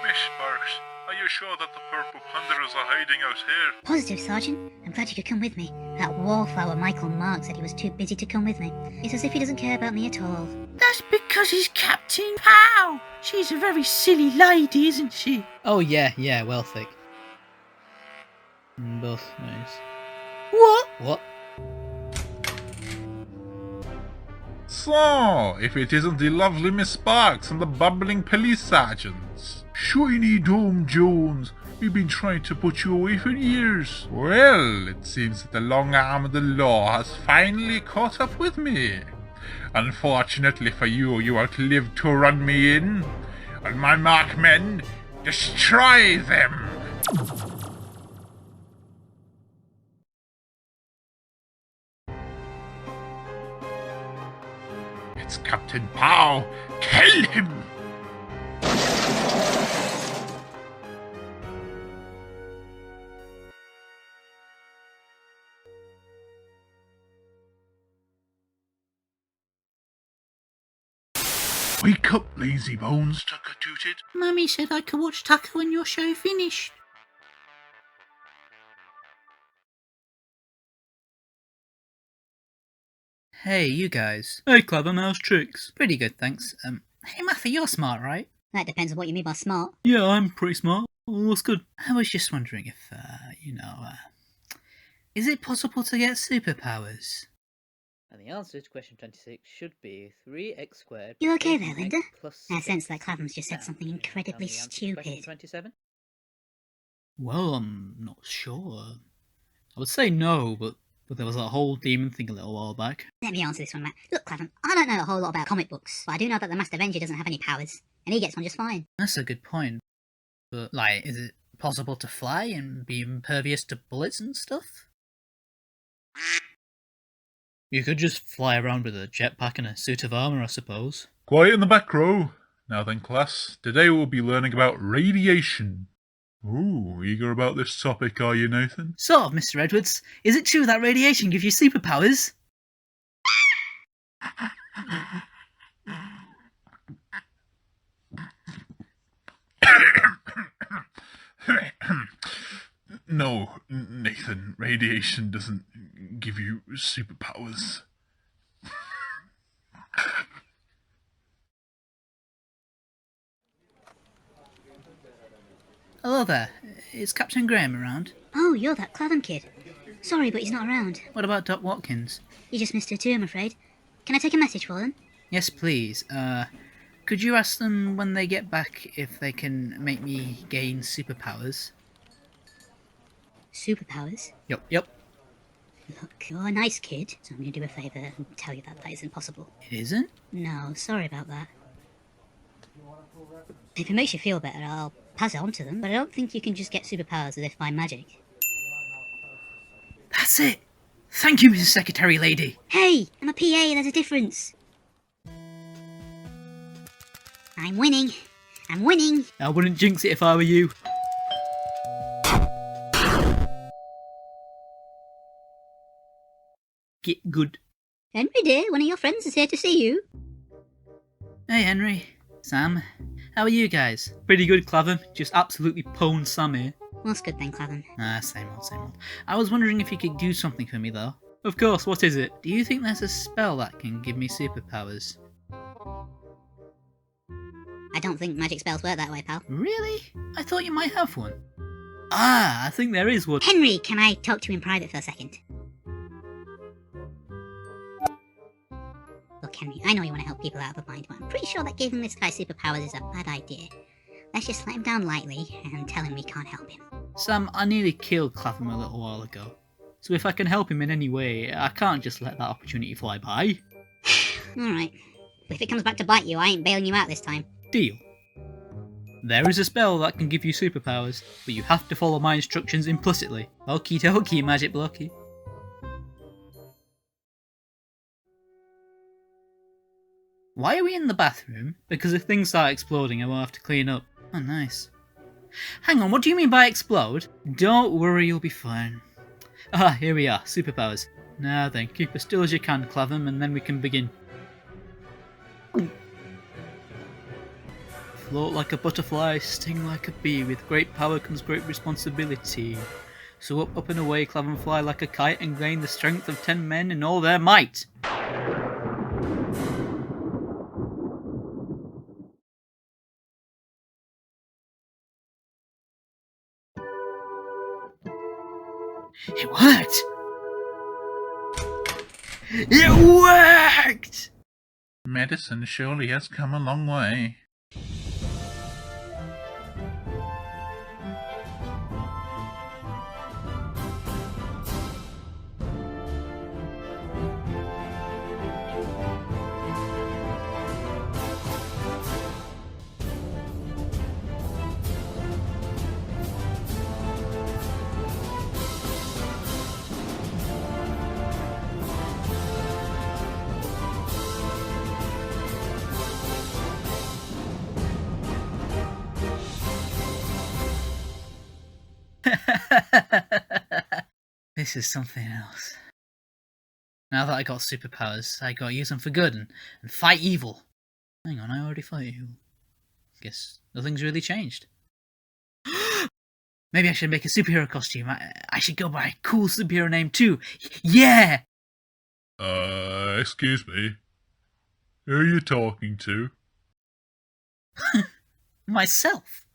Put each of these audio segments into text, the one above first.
Miss Sparks, are you sure that the purple pandas are hiding out here? Positive, Sergeant. I'm glad you could come with me. That wallflower Michael Mark said he was too busy to come with me. It's as if he doesn't care about me at all. That's because he's Captain Pow. She's a very silly lady, isn't she? Oh yeah, well thick. Both nice. What? What? So, if it isn't the lovely Miss Sparks and the bubbling police sergeants. Shiny Dome Jones, we've been trying to put you away for years. Well, it seems that the long arm of the law has finally caught up with me. Unfortunately for you, you outlived to run me in. On my mark, men, destroy them! It's Captain Pow! Kill him! Wake up, lazy bones, Tucker tooted. Mummy said I could watch Tucker when your show finished. Hey, you guys. Hey, Clavum, how's tricks? Pretty good, thanks. Hey, Matthew, you're smart, right? That depends on what you mean by smart. Yeah, I'm pretty smart. What's good? I was just wondering if, is it possible to get superpowers? And the answer to question 26 should be 3x squared. You okay plus there, Linda? plus I 6. sense that Clavum's just said Now, something can you tell me incredibly the answer to question stupid. 27? Well, I'm not sure. I would say no, but there was that whole demon thing a little while back. Let me answer this one, Matt. Look, Clavum, I don't know a whole lot about comic books, but I do know that the Master Avenger doesn't have any powers, and he gets one just fine. That's a good point. But, like, is it possible to fly and be impervious to bullets and stuff? You could just fly around with a jetpack and a suit of armour, I suppose. Quiet in the back row. Now then, class, today we'll be learning about radiation. Ooh, eager about this topic, are you, Nathan? Sort of, Mr. Edwards. Is it true that radiation gives you superpowers? No, Nathan, radiation doesn't give you superpowers. Hello there. Is Captain Graham around? Oh, you're that Clavum kid. Sorry, but he's not around. What about Doc Watkins? You just missed her too, I'm afraid. Can I take a message for them? Yes, please. Could you ask them when they get back if they can make me gain superpowers? Superpowers? Yep. Look, you're a nice kid, so I'm going to do a favour and tell you that isn't possible. It isn't? No, sorry about that. If it makes you feel better, I'll pass it on to them, but I don't think you can just get superpowers as if by magic. That's it! Thank you, Mrs. Secretary Lady! Hey, I'm a PA, there's a difference. I'm winning. I wouldn't jinx it if I were you. Get good. Henry dear, one of your friends is here to see you. Hey Henry, Sam, how are you guys? Pretty good, Clavum. Just absolutely pwned Sam here. What's good then, Clavum? Same old. I was wondering if you could do something for me though. Of course, what is it? Do you think there's a spell that can give me superpowers? I don't think magic spells work that way, pal. Really? I thought you might have one. I think there is one. Henry, can I talk to you in private for a second? Henry, I know you want to help people out of a bind, but I'm pretty sure that giving this guy superpowers is a bad idea. Let's just let him down lightly and tell him we can't help him. Sam, I nearly killed Clavum a little while ago. So if I can help him in any way, I can't just let that opportunity fly by. Alright. But if it comes back to bite you, I ain't bailing you out this time. Deal. There is a spell that can give you superpowers, but you have to follow my instructions implicitly. Okie dokie, Magic Blocky. Why are we in the bathroom? Because if things start exploding, I will have to clean up. Oh, nice. Hang on, what do you mean by explode? Don't worry, you'll be fine. Ah, here we are, superpowers. Now then, keep as still as you can, Clavum, and then we can begin. Float like a butterfly, sting like a bee, with great power comes great responsibility. So up and away, Clavum, fly like a kite, and gain the strength of 10 men in all their might. It worked! It worked! Medicine surely has come a long way. This is something else. Now that I got superpowers, I gotta use them for good and fight evil. Hang on, I already fight evil. Guess nothing's really changed. Maybe I should make a superhero costume. I should go by a cool superhero name too. Yeah! Excuse me. Who are you talking to? Myself.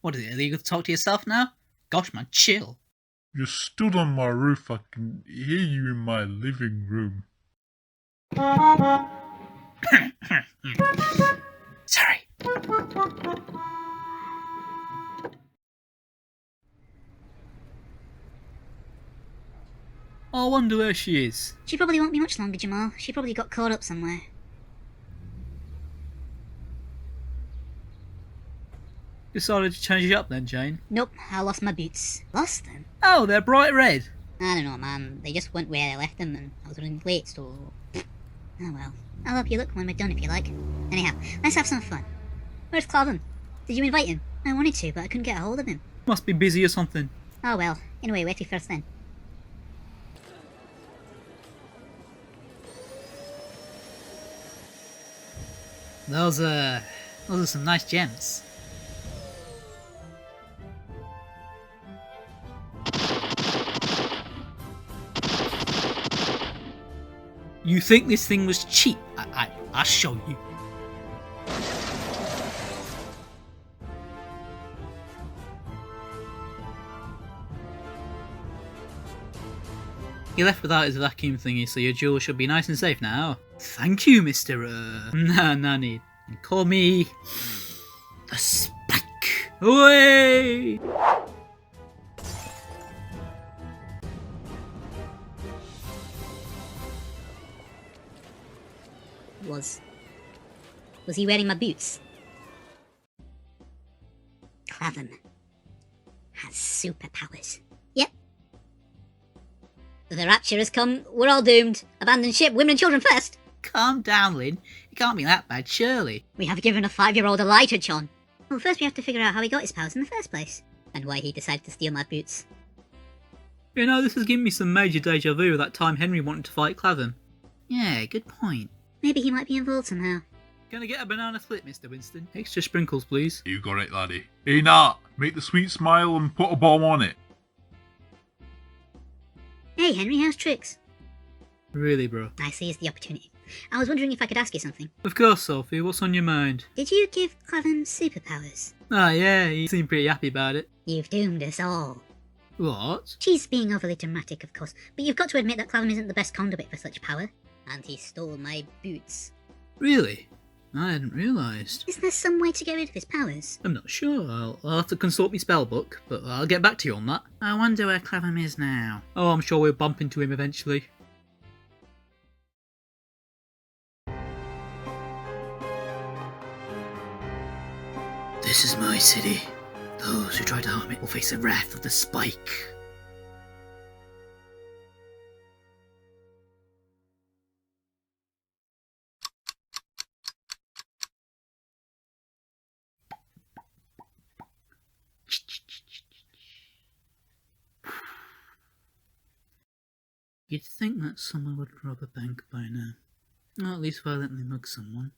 What is it, illegal to talk to yourself now? Gosh man, chill. You stood on my roof, I can hear you in my living room. Sorry. I wonder where she is. She probably won't be much longer, Jamal. She probably got caught up somewhere. Decided to change it up then, Jane? Nope, I lost my boots. Lost them? Oh, they're bright red. I don't know, man. They just went where I left them and I was running late, so... Oh well. I'll help you look when we're done if you like. Anyhow, let's have some fun. Where's Clavum? Did you invite him? I wanted to, but I couldn't get a hold of him. Must be busy or something. Oh well. Anyway, where to first then? Those are some nice gems. You think this thing was cheap? I'll show you. He left without his vacuum thingy, so your jewel should be nice and safe now. Thank you, Mr. No need. Call me... the Spike. Away! Was he wearing my boots? Clavum has superpowers. Yep. The rapture has come. We're all doomed. Abandon ship. Women and children first. Calm down, Lynn. It can't be that bad, surely. We have given a 5-year-old a lighter, John. Well, first we have to figure out how he got his powers in the first place. And why he decided to steal my boots. You know, this has given me some major deja vu of that time Henry wanted to fight Clavum. Yeah, good point. Maybe he might be involved somehow. Gonna get a banana split, Mr. Winston? Extra sprinkles, please. You got it, laddie. Hey, Nat, make the sweet smile and put a bomb on it. Hey, Henry, how's tricks? Really, bro? I seized the opportunity. I was wondering if I could ask you something. Of course, Sophie. What's on your mind? Did you give Clavum superpowers? Ah, yeah, he seemed pretty happy about it. You've doomed us all. What? She's being overly dramatic, of course, but you've got to admit that Clavum isn't the best conduit for such power. And he stole my boots. Really? I hadn't realised. Is there some way to get rid of his powers? I'm not sure. I'll have to consult my spell book, but I'll get back to you on that. I wonder where Clavum is now. Oh, I'm sure we'll bump into him eventually. This is my city. Those who try to harm it will face the wrath of the spike. You'd think that someone would rob a bank by now. Or at least violently mug someone.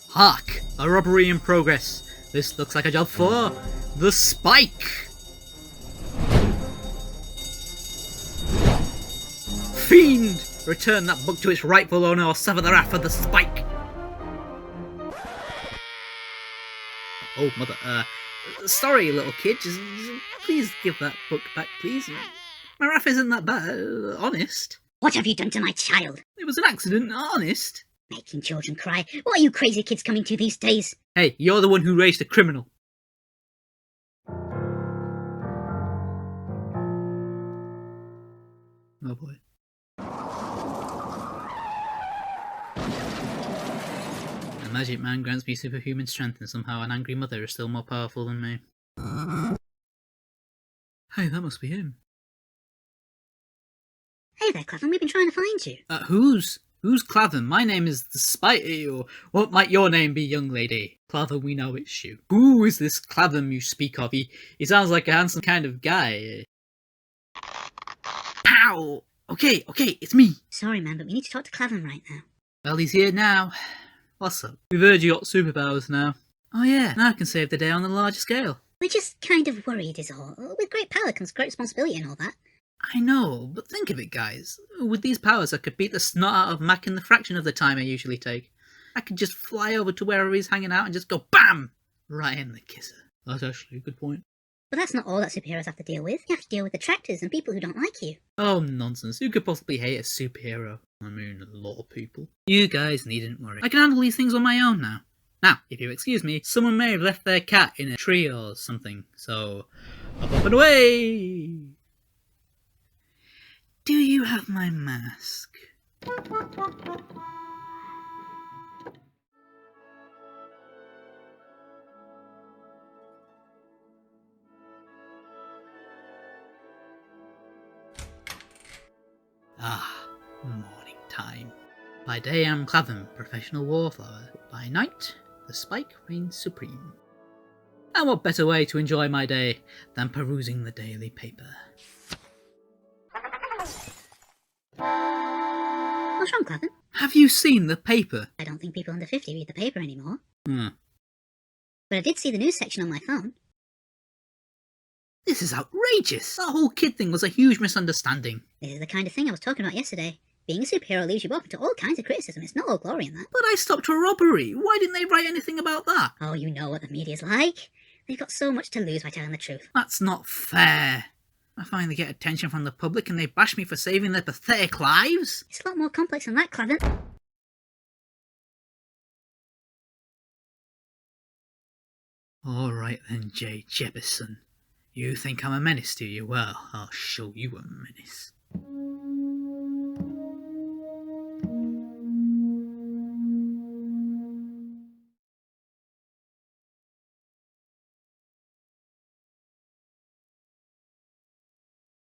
Hark! A robbery in progress. This looks like a job for the Spike! Fiend! Return that book to its rightful owner or suffer the wrath of the Spike! Oh, mother, sorry, little kid, just please give that book back, please. My wrath isn't that bad, honest. What have you done to my child? It was an accident, honest. Making children cry. What are you crazy kids coming to these days? Hey, you're the one who raised a criminal. Oh boy. A magic man grants me superhuman strength and somehow an angry mother is still more powerful than me. Hey, that must be him. Hey there, Clavum, we've been trying to find you. Who's Clavum? My name is the Spite, or what might your name be, young lady? Clavum, we know it's you. Who is this Clavum you speak of? He sounds like a handsome kind of guy. Pow! Okay, it's me. Sorry, man, but we need to talk to Clavum right now. Well, he's here now. What's up? We've heard you got superpowers now. Oh yeah, now I can save the day on a larger scale. We're just kind of worried is all. With great power comes great responsibility and all that. I know, but think of it, guys. With these powers, I could beat the snot out of Mac in the fraction of the time I usually take. I could just fly over to wherever he's hanging out and just go BAM! Right in the kisser. That's actually a good point. But that's not all that superheroes have to deal with. You have to deal with detractors and people who don't like you. Oh, nonsense. Who could possibly hate a superhero? I mean, a lot of people. You guys needn't worry. I can handle these things on my own now. Now, if you excuse me, someone may have left their cat in a tree or something, so up and away! Do you have my mask? Ah, morning time. By day I'm Clavum, professional wallflower. By night, the Spike reigns supreme. And what better way to enjoy my day than perusing the daily paper? What's wrong, Clavum? Have you seen the paper? I don't think people under 50 read the paper anymore. Hmm. But I did see the news section on my phone. This is outrageous! That whole kid thing was a huge misunderstanding. This is the kind of thing I was talking about yesterday. Being a superhero leaves you open to all kinds of criticism. It's not all glory in that. But I stopped a robbery. Why didn't they write anything about that? Oh, you know what the media's like. They've got so much to lose by telling the truth. That's not fair. I finally get attention from the public and they bash me for saving their pathetic lives? It's a lot more complex than that, Clavum. Alright then, J. Jebison. You think I'm a menace, do you? Well, I'll show you a menace.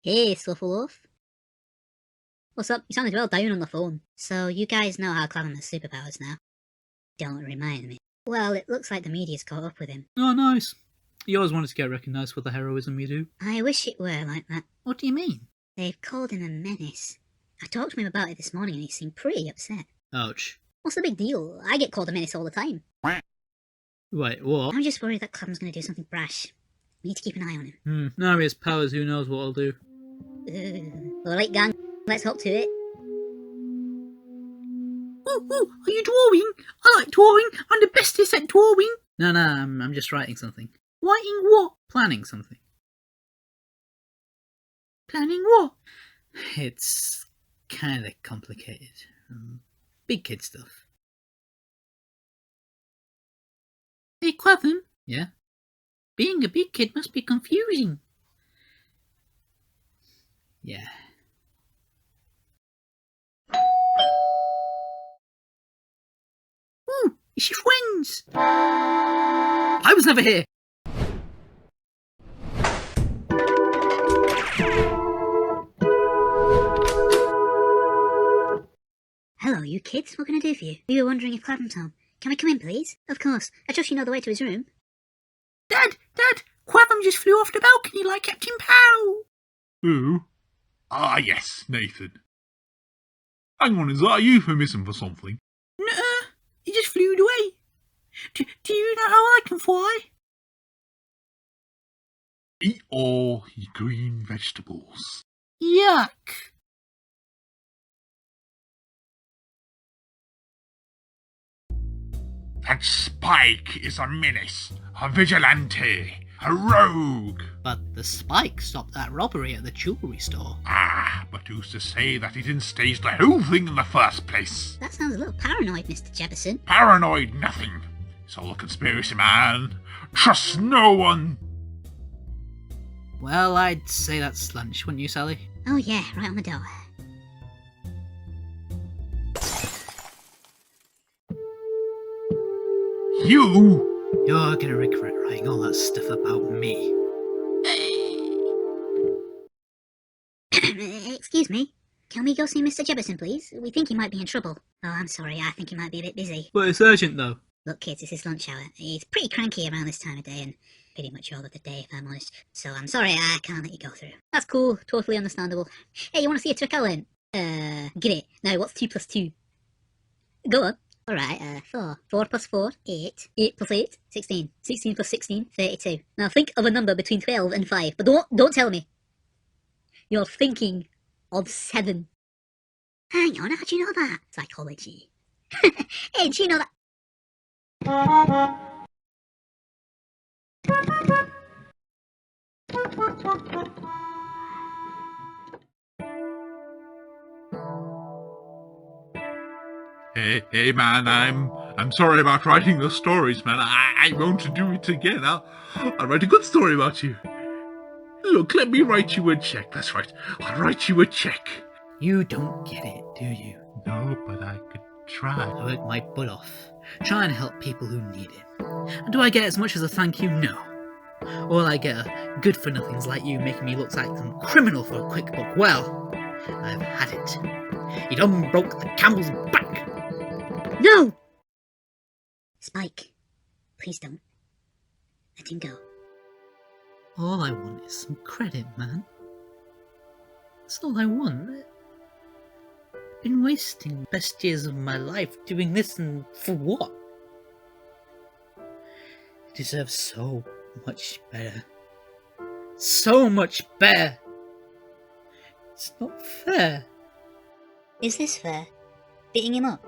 Hey, Sluffleloaf. What's up? You sounded well down on the phone. So, you guys know how Clavum has superpowers now? Don't remind me. Well, it looks like the media's caught up with him. Oh, nice. You always wanted to get recognised for the heroism you do. I wish it were like that. What do you mean? They've called him a menace. I talked to him about it this morning and he seemed pretty upset. Ouch. What's the big deal? I get called a menace all the time. Wait, what? I'm just worried that Clavum's going to do something brash. We need to keep an eye on him. Now he has powers, who knows what I'll do. Alright, gang. Let's hop to it. Ooh, are you drawing? I like drawing. I'm the bestest at drawing. No, I'm just writing something. Writing what? Planning something. Planning what? It's kind of complicated. Big kid stuff. Hey, Clavum, Yeah? being a big kid must be confusing. Yeah. Ooh, it's your friends. I was never here! Hello, you kids. What can I do for you? We were wondering if Clavum's home. Can we come in, please? Of course. I trust you know the way to his room. Dad, Clavum just flew off the balcony like Captain Pow. Who? Ah, yes, Nathan. Hang on, is that you for missing for something? Nuh-uh, he just flew away. Do you know how I can fly? Eat all your green vegetables. Yuck. That Spike is a menace, a vigilante, a rogue. But the Spike stopped that robbery at the jewellery store. Ah, but who's to say that he didn't stage the whole thing in the first place? That sounds a little paranoid, Mr. Jefferson. Paranoid nothing. It's all a conspiracy, man. Trust no one. Well, I'd say that's lunch, wouldn't you, Sally? Oh yeah, right on the door. You? You're gonna regret writing all that stuff about me. Excuse me. Can we go see Mr. Jefferson, please? We think he might be in trouble. Oh, I'm sorry. I think he might be a bit busy. But it's urgent, though. Look, kids, it's his lunch hour. He's pretty cranky around this time of day, and pretty much all of the day, if I'm honest. So I'm sorry I can't let you go through. That's cool. Totally understandable. Hey, you want to see a trick, Alan? Give it. Now, what's 2 plus 2? Go on. Alright, 4. 4 plus 4, 8. 8 plus 8, 16. 16 plus 16, 32. Now think of a number between 12 and 5, but don't tell me. You're thinking of 7. Hang on, how do you know that? Psychology. Hey, do you know that? Hey, man, I'm sorry about writing those stories, man. I won't do it again. I'll write a good story about you. Look, let me write you a check. That's right. I'll write you a check. You don't get it, do you? No, but I could try. I work my butt off, trying to help people who need it. And do I get as much as a thank you? No. All I get are good-for-nothings like you making me look like some criminal for a quick buck. Well, I've had it. You done broke the camel's back. No! Spike, please don't. Let him go. All I want is some credit, man. That's all I want. I've been wasting the best years of my life doing this, and for what? I deserve so much better. So much better! It's not fair. Is this fair? Beating him up?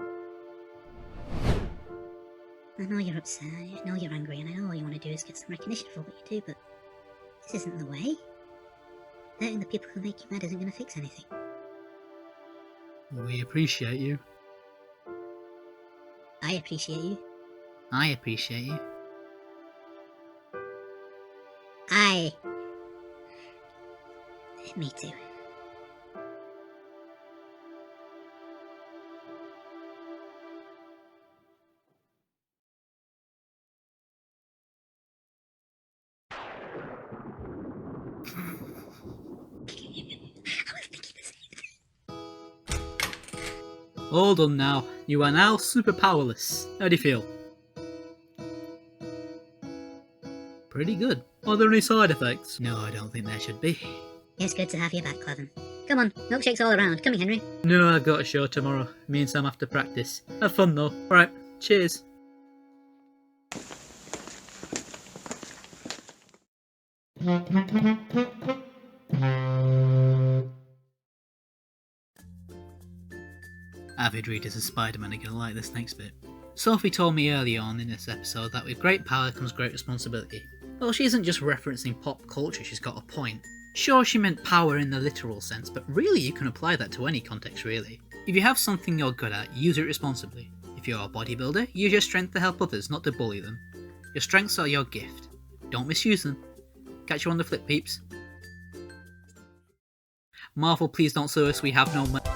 I know you're upset, I know you're angry, and I know all you want to do is get some recognition for what you do, but this isn't the way. Hurting the people who make you mad isn't going to fix anything. We appreciate you. I appreciate you. I appreciate you. Me too. All done now. You are now super powerless. How do you feel? Pretty good. Are there any side effects? No, I don't think there should be. It's good to have you back, Clavum. Come on, milkshakes all around. Come here, Henry. No, I've got a show tomorrow. Me and Sam have to practice. Have fun though. Alright, cheers. Avid readers of Spider-Man are going to like this next bit. Sophie told me earlier on in this episode that with great power comes great responsibility. Well, she isn't just referencing pop culture, she's got a point. Sure, she meant power in the literal sense, but really you can apply that to any context, really. If you have something you're good at, use it responsibly. If you're a bodybuilder, use your strength to help others, not to bully them. Your strengths are your gift. Don't misuse them. Catch you on the flip, peeps. Marvel, please don't sue us, we have no money.